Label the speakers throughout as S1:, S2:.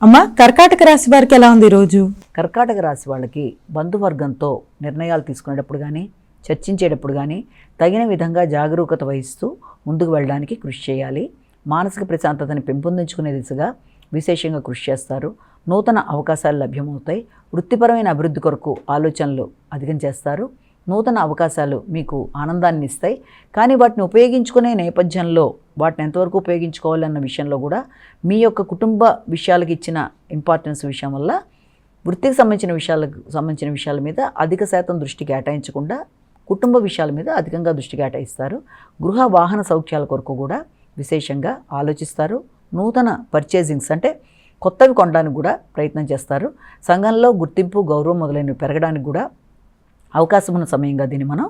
S1: అమ్మ, కర్కాటక రాశి వారికి ఎలా ఉంది ఈరోజు?
S2: కర్కాటక రాశి వాళ్ళకి బంధువర్గంతో నిర్ణయాలు తీసుకునేటప్పుడు కానీ చర్చించేటప్పుడు కానీ తగిన విధంగా జాగరూకత వహిస్తూ ముందుకు వెళ్ళడానికి కృషి చేయాలి. మానసిక ప్రశాంతతని పెంపొందించుకునే దిశగా విశేషంగా కృషి చేస్తారు. నూతన అవకాశాలు లభ్యమవుతాయి. వృత్తిపరమైన అభివృద్ధి కొరకు ఆలోచనలు అధికం చేస్తారు. నూతన అవకాశాలు మీకు ఆనందాన్ని ఇస్తాయి. కానీ వాటిని ఉపయోగించుకునే నేపథ్యంలో వాటిని ఎంతవరకు ఉపయోగించుకోవాలన్న విషయంలో కూడా మీ యొక్క కుటుంబ విషయాలకు ఇచ్చిన ఇంపార్టెన్స్ విషయం వల్ల వృత్తికి సంబంధించిన విషయాల మీద అధిక శాతం దృష్టి కేటాయించకుండా కుటుంబ విషయాల మీద అధికంగా దృష్టి కేటాయిస్తారు. గృహ వాహన సౌఖ్యాల కొరకు కూడా విశేషంగా ఆలోచిస్తారు. నూతన పర్చేజింగ్స్ అంటే కొత్తవి కొనడానికి కూడా ప్రయత్నం చేస్తారు. సంఘంలో గుర్తింపు, గౌరవం మొదలైనవి పెరగడానికి కూడా అవకాశం ఉన్న సమయంగా దీన్ని మనం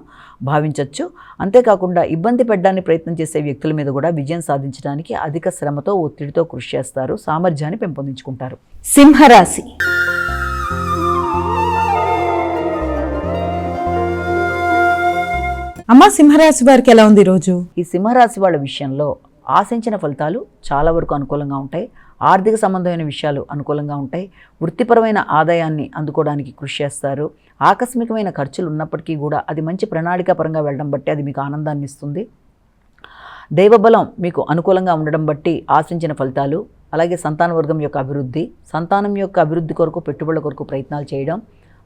S2: భావించవచ్చు. అంతేకాకుండా ఇబ్బంది పెట్టడానికి ప్రయత్నం చేసే వ్యక్తుల మీద కూడా విజయం సాధించడానికి అధిక శ్రమతో, ఒత్తిడితో కృషి చేస్తారు. సామర్థ్యాన్ని పెంపొందించుకుంటారు.
S1: సింహరాశి. అమ్మ, సింహరాశి వారికి ఎలా ఉంది ఈరోజు?
S2: ఈ సింహరాశి వాళ్ళ విషయంలో ఆశించిన ఫలితాలు చాలా వరకు అనుకూలంగా ఉంటాయి. ఆర్థిక సంబంధమైన విషయాలు అనుకూలంగా ఉంటాయి. వృత్తిపరమైన ఆదాయాన్ని అందుకోవడానికి కృషి చేస్తారు. ఆకస్మికమైన ఖర్చులు ఉన్నప్పటికీ కూడా అది మంచి ప్రణాళికాపరంగా వెళ్ళడం బట్టి అది మీకు ఆనందాన్ని ఇస్తుంది. దైవబలం మీకు అనుకూలంగా ఉండడం బట్టి ఆశించిన ఫలితాలు, అలాగే సంతానవర్గం యొక్క అభివృద్ధి, సంతానం యొక్క అభివృద్ధి కొరకు పెట్టుబడుల కొరకు ప్రయత్నాలు చేయడం,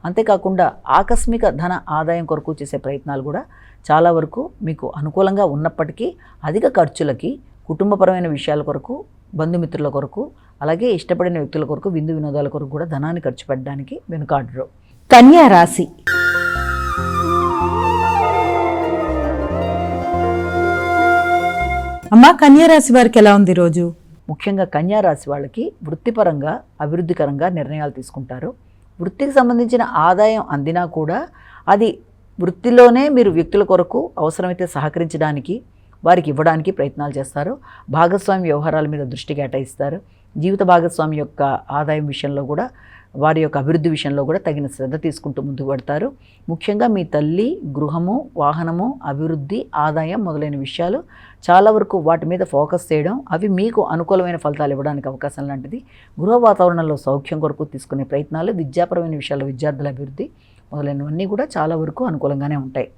S2: అంతేకాకుండా ఆకస్మిక ధన ఆదాయం కొరకు చేసే ప్రయత్నాలు కూడా చాలా వరకు మీకు అనుకూలంగా ఉన్నప్పటికీ అధిక ఖర్చులకి, కుటుంబపరమైన విషయాల కొరకు, బంధుమిత్రుల కొరకు, అలాగే ఇష్టపడిన వ్యక్తుల కొరకు, విందు వినోదాల కొరకు కూడా ధనాన్ని ఖర్చు పెట్టడానికి వెనుకాడరు.
S1: కన్యా రాశి. అమ్మ, కన్యా రాశి వారికి ఎలా ఉంది ఈరోజు?
S2: ముఖ్యంగా కన్యా రాశి వాళ్ళకి వృత్తిపరంగా అభివృద్ధికరంగా నిర్ణయాలు తీసుకుంటారు. వృత్తికి సంబంధించిన ఆదాయం అందినా కూడా అది వృత్తిలోనే మీరు వ్యక్తుల కొరకు అవసరమైతే సహకరించడానికి, వారికి ఇవ్వడానికి ప్రయత్నాలు చేస్తారు. భాగస్వామి వ్యవహారాల మీద దృష్టి కేటాయిస్తారు. జీవిత భాగస్వామి యొక్క ఆదాయం విషయంలో కూడా, వారి యొక్క అభివృద్ధి విషయంలో కూడా తగిన శ్రద్ధ తీసుకుంటూ ముందుకు పడతారు. ముఖ్యంగా మీ తల్లి, గృహము, వాహనము, అభివృద్ధి, ఆదాయం మొదలైన విషయాలు చాలా వరకు వాటి మీద ఫోకస్ చేయడం, అవి మీకు అనుకూలమైన ఫలితాలు ఇవ్వడానికి అవకాశం లాంటిది. గృహ వాతావరణంలో సౌఖ్యం కొరకు తీసుకునే ప్రయత్నాలు, విద్యాపరమైన విషయాల్లో విద్యార్థుల అభివృద్ధి మొదలైనవన్నీ కూడా చాలా వరకు అనుకూలంగానే ఉంటాయి.